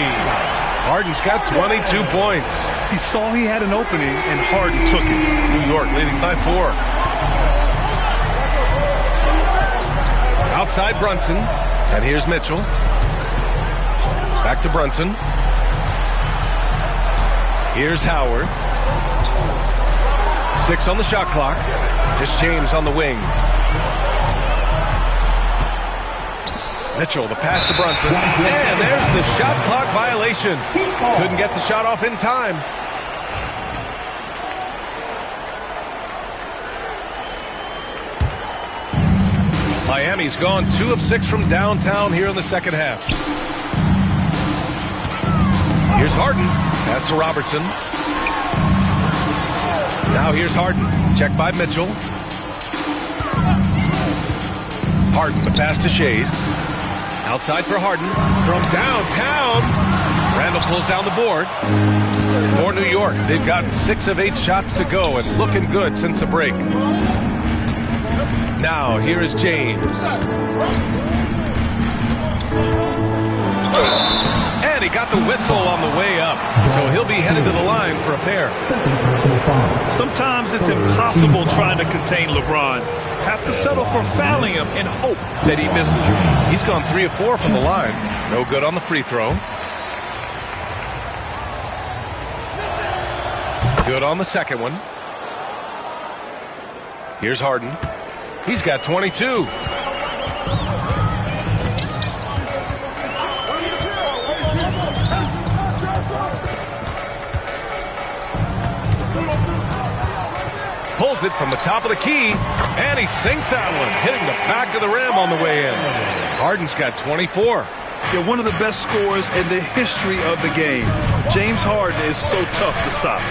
Harden's got 22 points. He saw he had an opening, and Harden took it. New York leading by 4. Outside Brunson. And here's Mitchell. Back to Brunson. Here's Howard. 6 on the shot clock. Here's James on the wing. Mitchell, the pass to Brunson. And there's the shot clock violation. Couldn't get the shot off in time. Miami's gone 2 of 6 from downtown here in the second half. Here's Harden. Pass to Robertson. Now here's Harden. Checked by Mitchell. Harden, the pass to Shays. Outside for Harden. From downtown. Randall pulls down the board. For New York, they've gotten 6 of 8 shots to go and looking good since the break. Now, here is James. And he got the whistle on the way up, so he'll be headed to the line for a pair. Sometimes it's impossible trying to contain LeBron. Have to settle for fouling him and hope that he misses. He's gone 3 of 4 from the line. No good on the free throw. Good on the second one. Here's Harden. He's got 22. Pulls it from the top of the key, and he sinks that one, hitting the back of the rim on the way in. Harden's got 24. Yeah, one of the best scorers in the history of the game. James Harden is so tough to stop.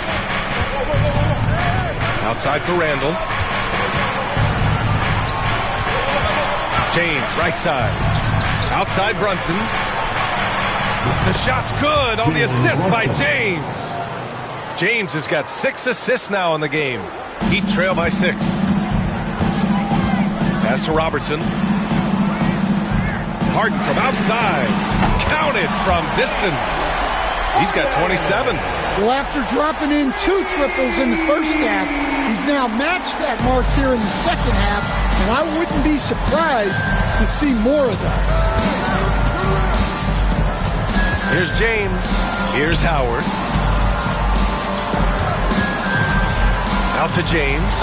Outside for Randall. James, right side. Outside Brunson. The shot's good on the assist by James. James has got 6 assists now in the game. Heat trail by 6. Pass to Robertson. Harden from outside. Counted from distance. He's got 27. Well, after dropping in 2 triples in the first half, he's now matched that mark here in the second half, and I wouldn't be surprised to see more of that. Here's James. Here's Howard. Out to James.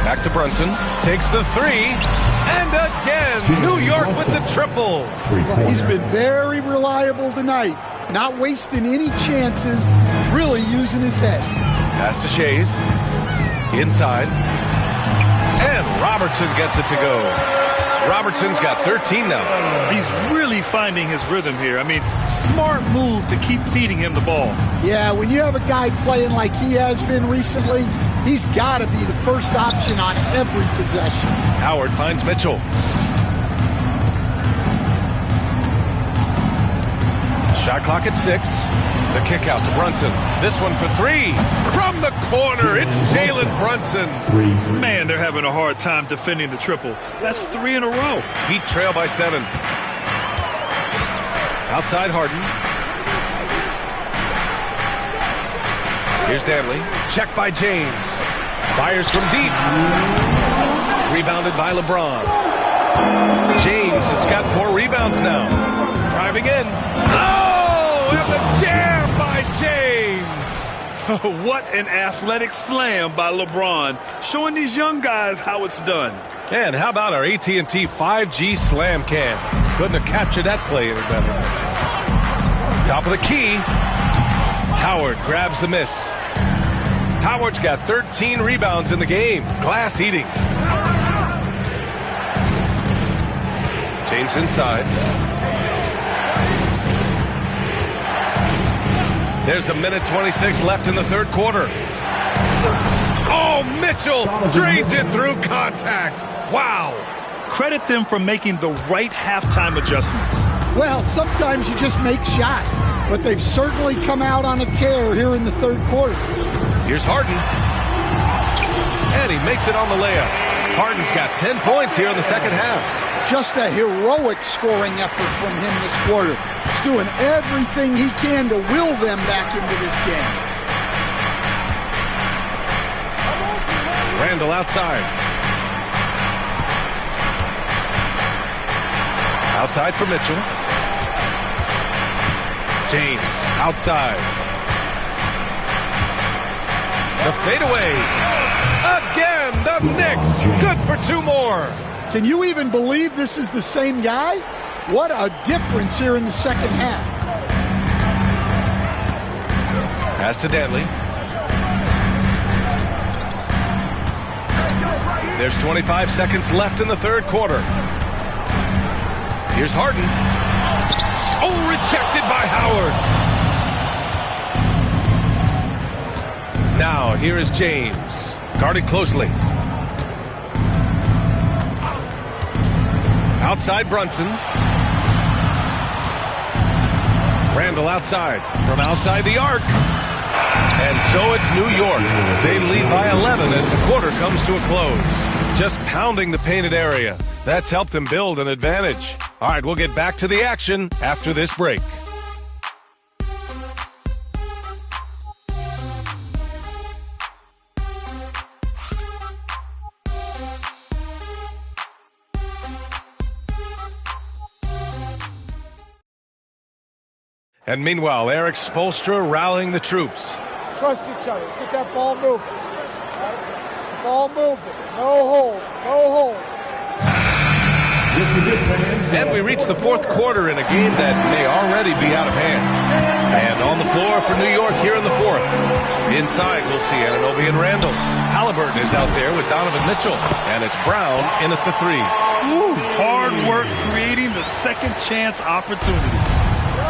Back to Brunson. Takes the 3. And again, New York with the triple. Well, he's been very reliable tonight. Not wasting any chances. Really using his head. Pass to Shays. Inside. And Robertson gets it to go. Robertson's got 13 now. He's really finding his rhythm here. I mean, smart move to keep feeding him the ball. Yeah, when you have a guy playing like he has been recently, he's got to be the first option on every possession. Howard finds Mitchell. Shot clock at 6. The kick out to Brunson. This one for 3. From the corner, it's Jalen Brunson. Man, they're having a hard time defending the triple. That's 3 in a row. Heat trail by 7. Outside Harden. Here's Danley. Check by James. Fires from deep. Rebounded by LeBron. James has got 4 rebounds now. Driving in. Oh, and the jam by James. What an athletic slam by LeBron, showing these young guys how it's done. And how about our AT&T 5G slam cam? Couldn't have captured that play any better. Top of the key. Howard grabs the miss. Howard's got 13 rebounds in the game. Glass eating. James inside. There's a minute 26 left in the third quarter. Oh, Mitchell drains it through contact. Wow. Credit them for making the right halftime adjustments. Well, sometimes you just make shots, but they've certainly come out on a tear here in the third quarter. Here's Harden. And he makes it on the layup. Harden's got 10 points here in the second half. Just a heroic scoring effort from him this quarter. He's doing everything he can to will them back into this game. Randall outside. Outside for Mitchell. James outside. The fadeaway. Again, the Knicks. Good for 2 more. Can you even believe this is the same guy? What a difference here in the second half. Pass to Danley. There's 25 seconds left in the third quarter. Here's Harden. Oh, rejected by Howard. Now, here is James. Guarded closely. Outside Brunson. Randall outside. From outside the arc. And so it's New York. They lead by 11 as the quarter comes to a close. Just pounding the painted area. That's helped them build an advantage. All right, we'll get back to the action after this break. And meanwhile, Eric Spoelstra rallying the troops. Trust each other. Let's get that ball moving. Right? Ball moving. No holds. No holds. And we reach the fourth quarter in a game that may already be out of hand. And on the floor for New York here in the fourth. Inside, we'll see Anunoby and Randall. Halliburton is out there with Donovan Mitchell. And it's Brown in at the 3. Ooh, hard work creating the second chance opportunity.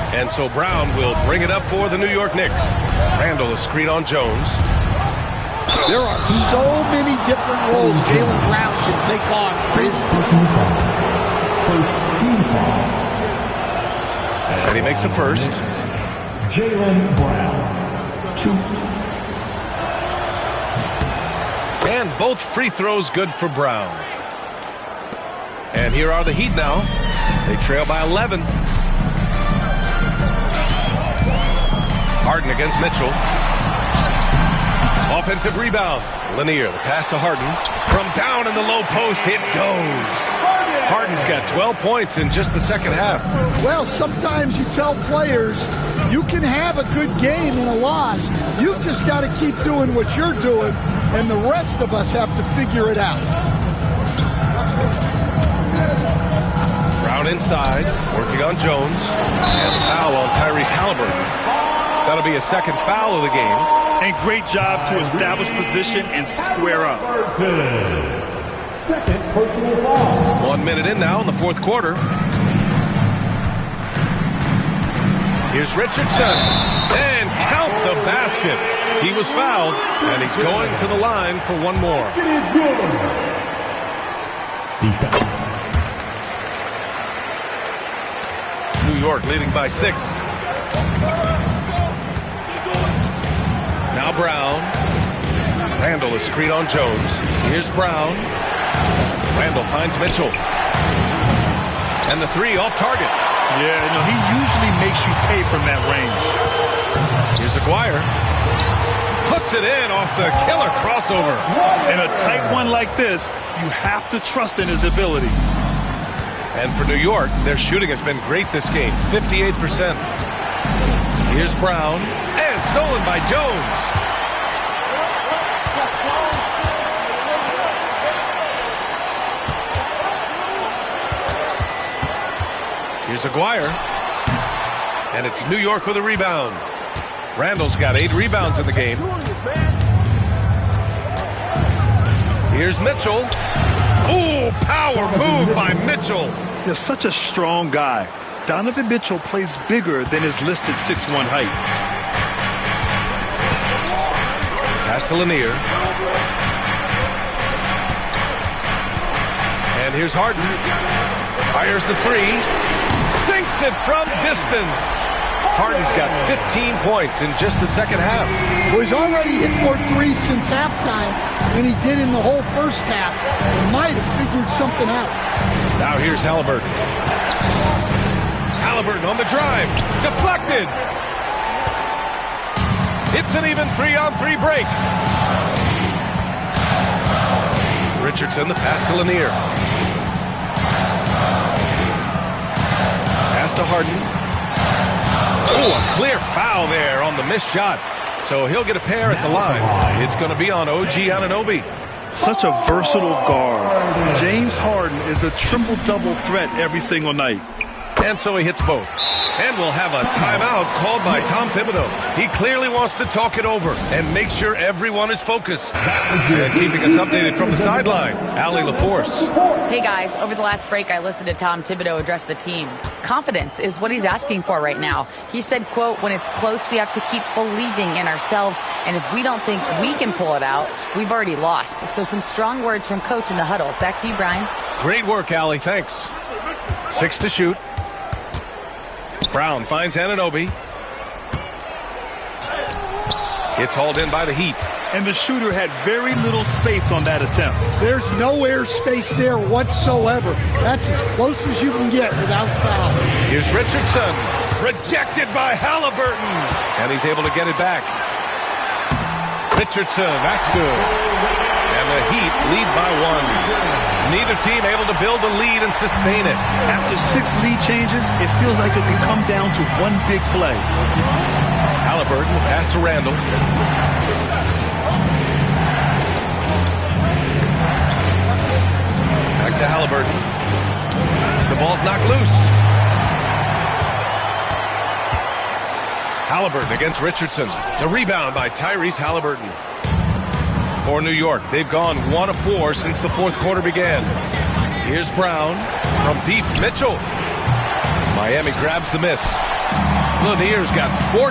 And so Brown will bring it up for the New York Knicks. Randall, a screen on Jones. There are so many different roles Jaylen Brown can take on for his team. First team foul. And he makes a first. Jaylen Brown. 2. And both free throws good for Brown. And here are the Heat now. They trail by 11. Harden against Mitchell. Offensive rebound. Lanier, the pass to Harden. From down in the low post, it goes. Harden's got 12 points in just the second half. Well, sometimes you tell players you can have a good game in a loss. You've just got to keep doing what you're doing, and the rest of us have to figure it out. Brown inside, working on Jones. And the foul on Tyrese Halliburton. That'll be a second foul of the game. And great job to establish position and square up. Second personal foul. 1 minute in now in the fourth quarter. Here's Richardson. And count the basket. He was fouled, and he's going to the line for one more. It is good. Defense. New York leading by 6. Now Brown. Randall is screen on Jones. Here's Brown. Randall finds Mitchell. And the three off target. Yeah, no, he usually makes you pay from that range. Here's Aguirre. Puts it in off the killer crossover. In a tight one like this, you have to trust in his ability. And for New York, their shooting has been great this game, 58%. Here's Brown, and stolen by Jones. Here's Aguirre, and it's New York with a rebound. Randall's got 8 rebounds in the game. Here's Mitchell. Ooh, power move by Mitchell. You're such a strong guy. Donovan Mitchell plays bigger than his listed 6'1" height. Pass to Lanier. And here's Harden. Fires the three. Sinks it from distance. Harden's got 15 points in just the second half. Well, he's already hit more threes since halftime than he did in the whole first half. He might have figured something out. Now here's Halliburton. Halliburton on the drive. Deflected. It's an even 3-on-3 break. Richardson, the pass to Lanier. Pass to Harden. Oh, a clear foul there on the missed shot. So he'll get a pair at the line. It's going to be on OG Anunoby. Such a versatile guard. James Harden is a triple-double threat every single night. And so he hits both. And we'll have a timeout called by Tom Thibodeau. He clearly wants to talk it over and make sure everyone is focused. And keeping us updated from the sideline, Allie LaForce. Hey guys, over the last break I listened to Tom Thibodeau address the team. Confidence is what he's asking for right now. He said, quote, when it's close we have to keep believing in ourselves, and if we don't think we can pull it out, we've already lost. So some strong words from coach in the huddle. Back to you, Brian. Great work, Allie. Thanks. 6 to shoot. Brown finds Anunoby. It's hauled in by the Heat. And the shooter had very little space on that attempt. There's no air space there whatsoever. That's as close as you can get without foul. Here's Richardson. Rejected by Halliburton. And he's able to get it back. Richardson, that's good. And the Heat lead by 1. Neither team able to build a lead and sustain it. After 6 lead changes, it feels like it could come down to one big play. Halliburton, pass to Randall. Back to Halliburton. The ball's knocked loose. Halliburton against Richardson. The rebound by Tyrese Halliburton. For New York, they've gone 1 of 4 since the fourth quarter began. Here's Brown from deep. Mitchell. Miami grabs the miss. Lanier's got 14.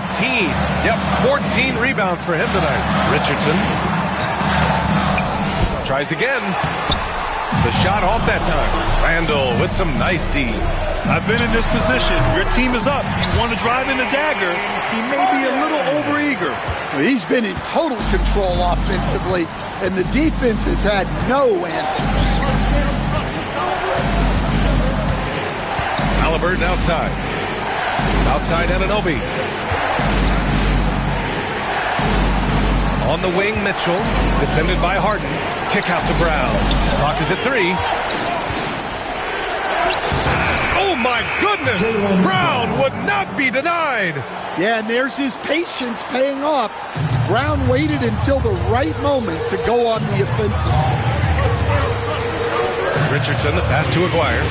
Yep, 14 rebounds for him tonight. Richardson tries again. The shot off that time. Randall with some nice D. I've been in this position. Your team is up. You want to drive in the dagger. He may be a little overeager. He's been in total control offensively, and the defense has had no answers. Halliburton outside. Outside Anunoby. On the wing, Mitchell. Defended by Harden. Kick out to Brown. Clock is at 3. Oh, my goodness! Brown would not be denied. Yeah, and there's his patience paying off. Brown waited until the right moment to go on the offensive. Richardson, the pass to Aguirre.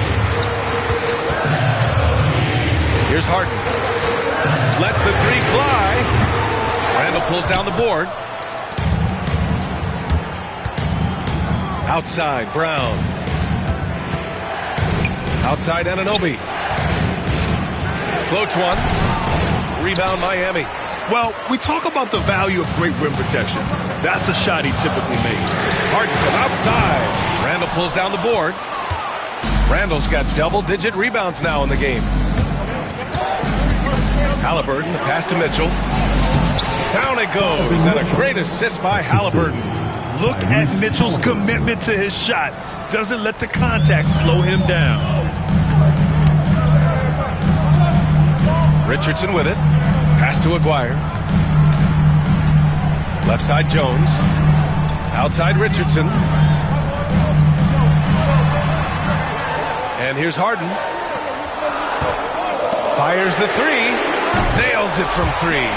Here's Harden. Lets the three fly. Randall pulls down the board. Outside, Brown. Outside, Anunoby. Floats one. Rebound, Miami. Well, we talk about the value of great rim protection. That's a shot he typically makes. Harden from outside. Randall pulls down the board. Randall's got double-digit rebounds now in the game. Halliburton, the pass to Mitchell. Down it goes, and a great assist by Halliburton. Look at Mitchell's commitment to his shot. Doesn't let the contact slow him down. Richardson with it. Pass to Aguirre. Left side, Jones. Outside, Richardson. And here's Harden. Fires the three. Nails it from three.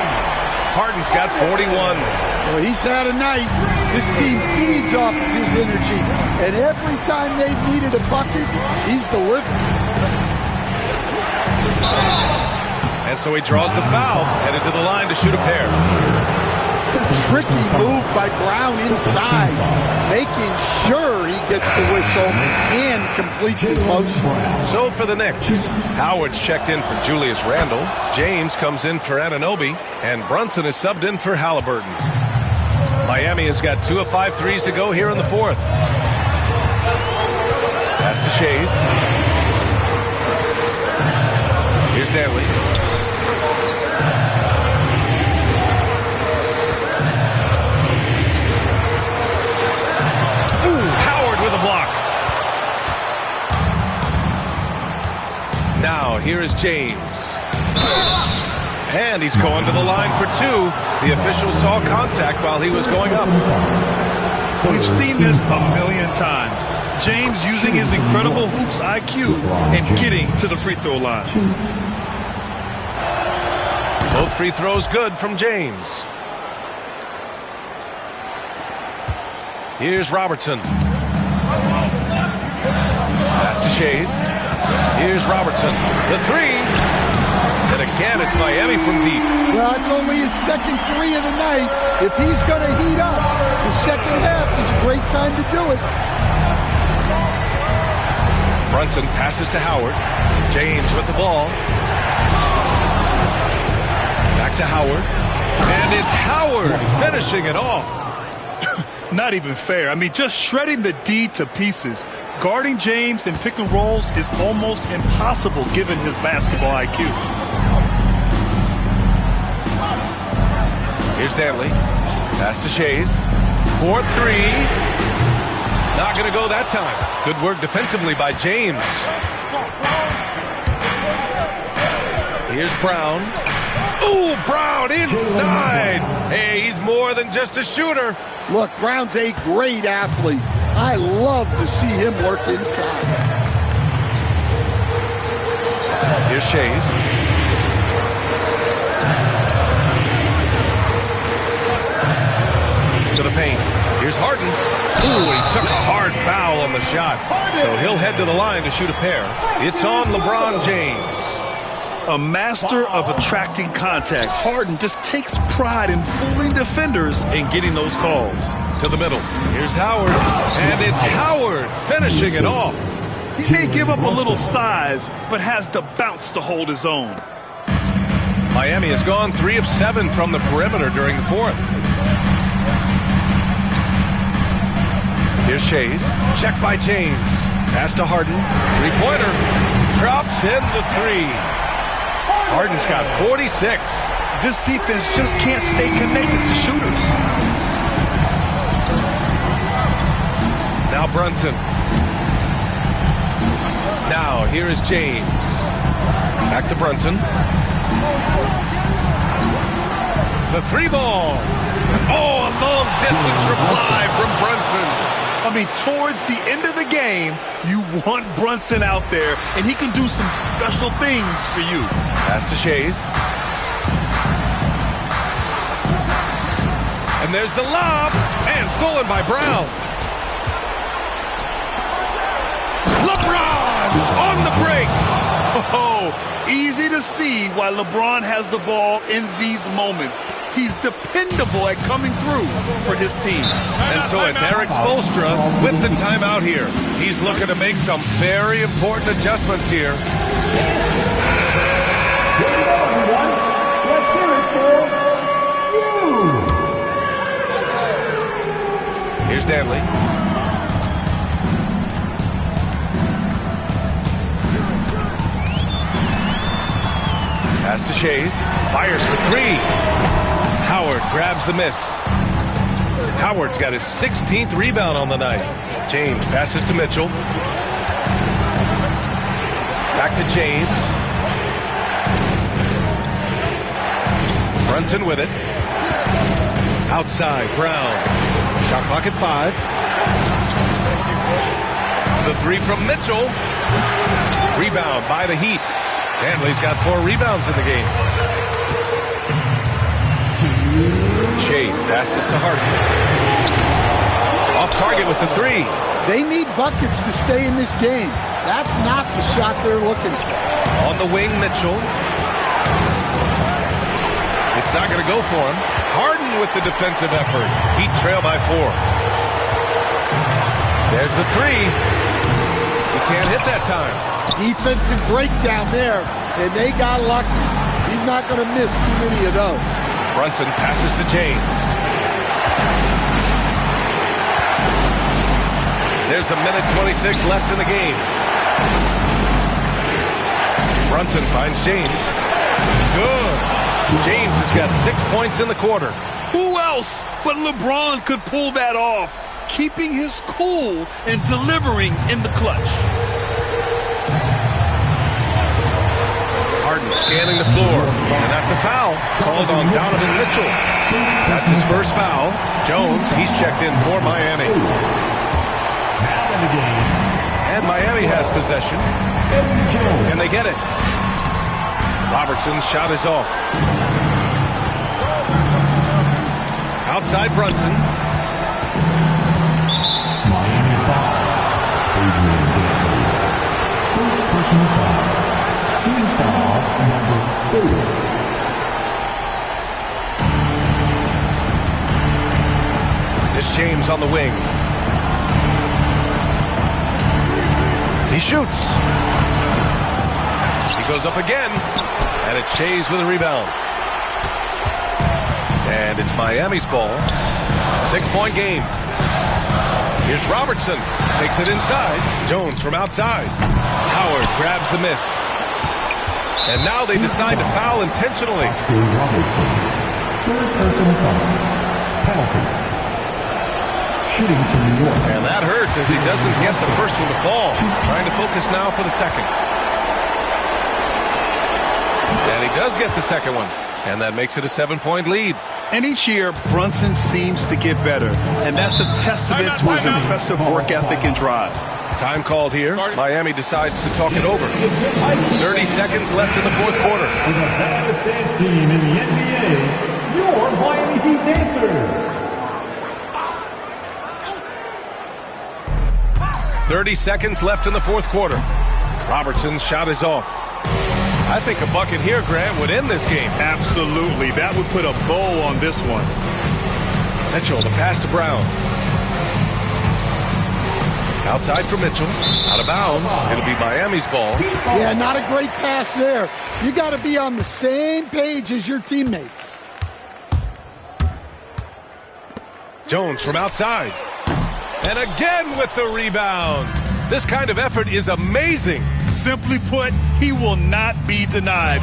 Harden's got 41. Well, he's had a night. This team feeds off of his energy. And every time they've needed a bucket, he's delivered. And so he draws the foul, headed to the line to shoot a pair. It's a tricky move by Brown inside, making sure he gets the whistle and completes his motion. So for the Knicks, Howard's checked in for Julius Randle. James comes in for Anunoby, and Brunson is subbed in for Halliburton. Miami has got 2 of 5 threes to go here in the fourth. Pass to Shays. Here's Danley. Now, here is James. And he's going to the line for two. The official saw contact while he was going up. We've seen this a million times. James using his incredible hoops IQ and getting to the free throw line. Both free throws good from James. Here's Robertson. Pass to Shays. Here's Robertson. The three. And again, it's Miami from deep. Well, it's only his second three of the night. If he's going to heat up, the second half is a great time to do it. Brunson passes to Howard. James with the ball. Back to Howard. And it's Howard finishing it off. Not even fair. I mean, just shredding the D to pieces. Guarding James in pick and rolls is almost impossible given his basketball IQ. Here's Danley. Pass to Shays. 4-3. Not going to go that time. Good work defensively by James. Here's Brown. Ooh, Brown inside. Hey, he's more than just a shooter. Look, Brown's a great athlete. I love to see him work inside. Here's Shays. To the paint. Here's Harden. Ooh, he took a hard foul on the shot. So he'll head to the line to shoot a pair. It's on LeBron James. A master of attracting contact. Harden just takes pride in fooling defenders and getting those calls. To the middle. Here's Howard. And it's Howard finishing it off. He may give up a little size, but has the bounce to hold his own. Miami has gone 3 of 7 from the perimeter during the fourth. Here's Shays. Check by James. Pass to Harden. Three-pointer. Drops in the three. Harden's got 46. This defense just can't stay connected to shooters. Now Brunson. Now here is James. Back to Brunson. The three ball. Oh, a long distance reply from Brunson. I mean, towards the end of the game, you want Brunson out there, and he can do some special things for you. Pass to Shays. And there's the lob, and stolen by Brown. Lebron on the break. Oh, Easy to see why LeBron has the ball in these moments. He's dependable at coming through for his team. And so it's Eric Spoelstra with the timeout here. He's looking to make some very important adjustments here. Here we go, everyone. Let's hear it for you. Here's Danley. Pass to Shays. Fires for three. Howard grabs the miss. Howard's got his 16th rebound on the night. James passes to Mitchell. Back to James. Brunson with it. Outside, Brown. Shot clock at 5. The three from Mitchell. Rebound by the Heat. Danley's got 4 rebounds in the game. Shays passes to Harden. Off target with the 3. They need buckets to stay in this game. That's not the shot they're looking for. On the wing, Mitchell. It's not going to go for him. Harden with the defensive effort. Heat trail by 4. There's the 3. He can't hit that time. Defensive breakdown there, and they got lucky. He's not going to miss too many of those. Brunson passes to James. There's a minute 26 left in the game. Brunson finds James. Good. James has got 6 points in the quarter. Who else but LeBron could pull that off, keeping his cool and delivering in the clutch? Harden scanning the floor, and that's a foul called on Donovan Mitchell. That's his first foul. Jones, he's checked in for Miami. And Miami has possession. Can they get it? Robertson's shot is off. Outside Brunson. Miami foul. Adrian Danley. First personal foul. Team foul number 4. It's James on the wing. He shoots. He goes up again. And it's Shays with a rebound. And it's Miami's ball. 6-point game. Here's Robertson. Takes it inside. Jones from outside. Howard grabs the miss. And now they decide to foul intentionally. Robertson. Third personal foul. Penalty. Shooting from New York. And that hurts as he doesn't get the first one to fall. Trying to focus now for the second. And he does get the second one. And that makes it a 7-point lead. And each year, Brunson seems to get better. And that's a testament to his impressive work ethic and drive. Time called here. Miami decides to talk it over. 30 seconds left in the fourth quarter. For the baddest dance team in the NBA, your Miami Heat dancers. 30 seconds left in the fourth quarter. Robertson's shot is off. I think a bucket here, Grant, would end this game. Absolutely. That would put a bow on this one. Mitchell, the pass to Brown. Outside for Mitchell. Out of bounds. It'll be Miami's ball. Yeah, not a great pass there. You got to be on the same page as your teammates. Jones from outside. And again with the rebound. This kind of effort is amazing. Simply put, he will not be denied.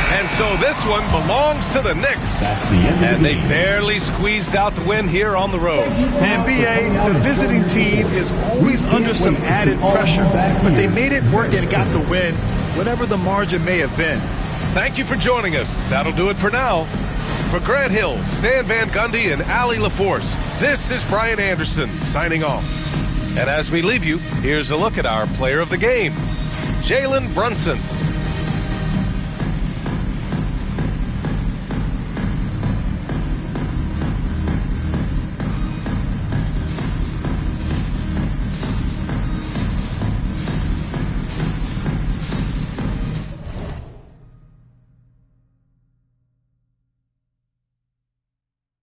And so this one belongs to the Knicks. And they barely squeezed out the win here on the road. NBA, the visiting team is always under some added pressure, but they made it work and got the win, whatever the margin may have been. Thank you for joining us. That'll do it for now. For Grant Hill, Stan Van Gundy, and Allie LaForce, this is Brian Anderson signing off. And as we leave you, here's a look at our player of the game, Jalen Brunson.